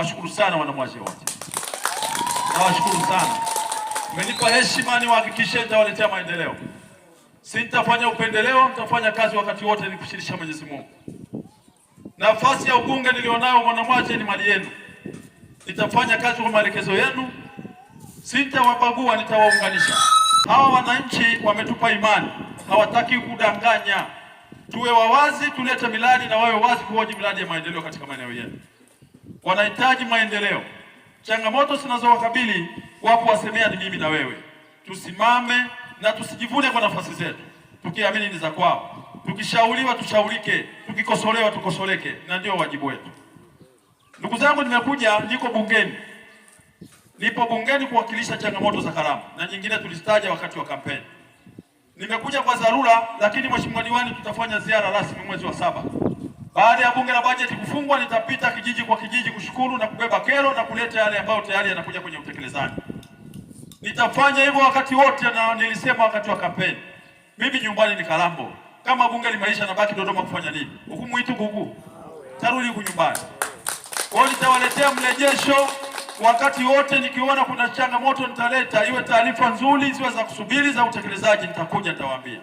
Nawashukuru sana wanamwache wote, nawashukuru sana. Mmenipa heshima, niwahakikishie nitawaletea maendeleo. Sitafanya upendeleo, nitafanya kazi wakati wote ili kushirikisha Mwenyezi Mungu. Nafasi ya ubunge nilionayo Mwanamwache ni mali yenu. Nitafanya kazi kwa maelekezo yenu, sitawabagua, nitawaunganisha. Hawa wananchi wametupa imani, hawataki kudanganya. Tuwe wawazi, tulete miradi na wawe wazi kuhoji miradi ya maendeleo katika maeneo yenu. Wanahitaji maendeleo. Changamoto zinazowakabili wapo wasemea ni mimi na wewe. Tusimame na tusijivune kwa nafasi zetu, tukiamini ni za kwao. Tukishauriwa tushaurike, tukikosolewa tukosoleke, na ndio wajibu wetu. Ndugu zangu, niko bungeni. Nipo bungeni kuwakilisha changamoto za Kalambo na nyingine tulizitaja wakati wa kampeni. Nimekuja kwa dharura, lakini mheshimiwa diwani, tutafanya ziara rasmi mwezi wa 7. Baada ya bunge la bajeti kufungwa, nitapita kijiji kwa kijiji kushukuru na kubeba kero na kuleta yale ambayo tayari yanakuja kwenye utekelezaji. Nitafanya hivyo wakati wote, na nilisema wakati wa kampeni, mimi nyumbani ni Kalambo. Kama bunge limeisha, nabaki Dodoma kufanya nini? Hukumu itu kuku. Tarudi huku nyumbani. Kwa hiyo nitawaletea mrejesho wakati wote, nikiona kuna changamoto nitaleta, iwe taarifa nzuri, ziwe za kusubiri, za utekelezaji, nitakuja nitawaambia.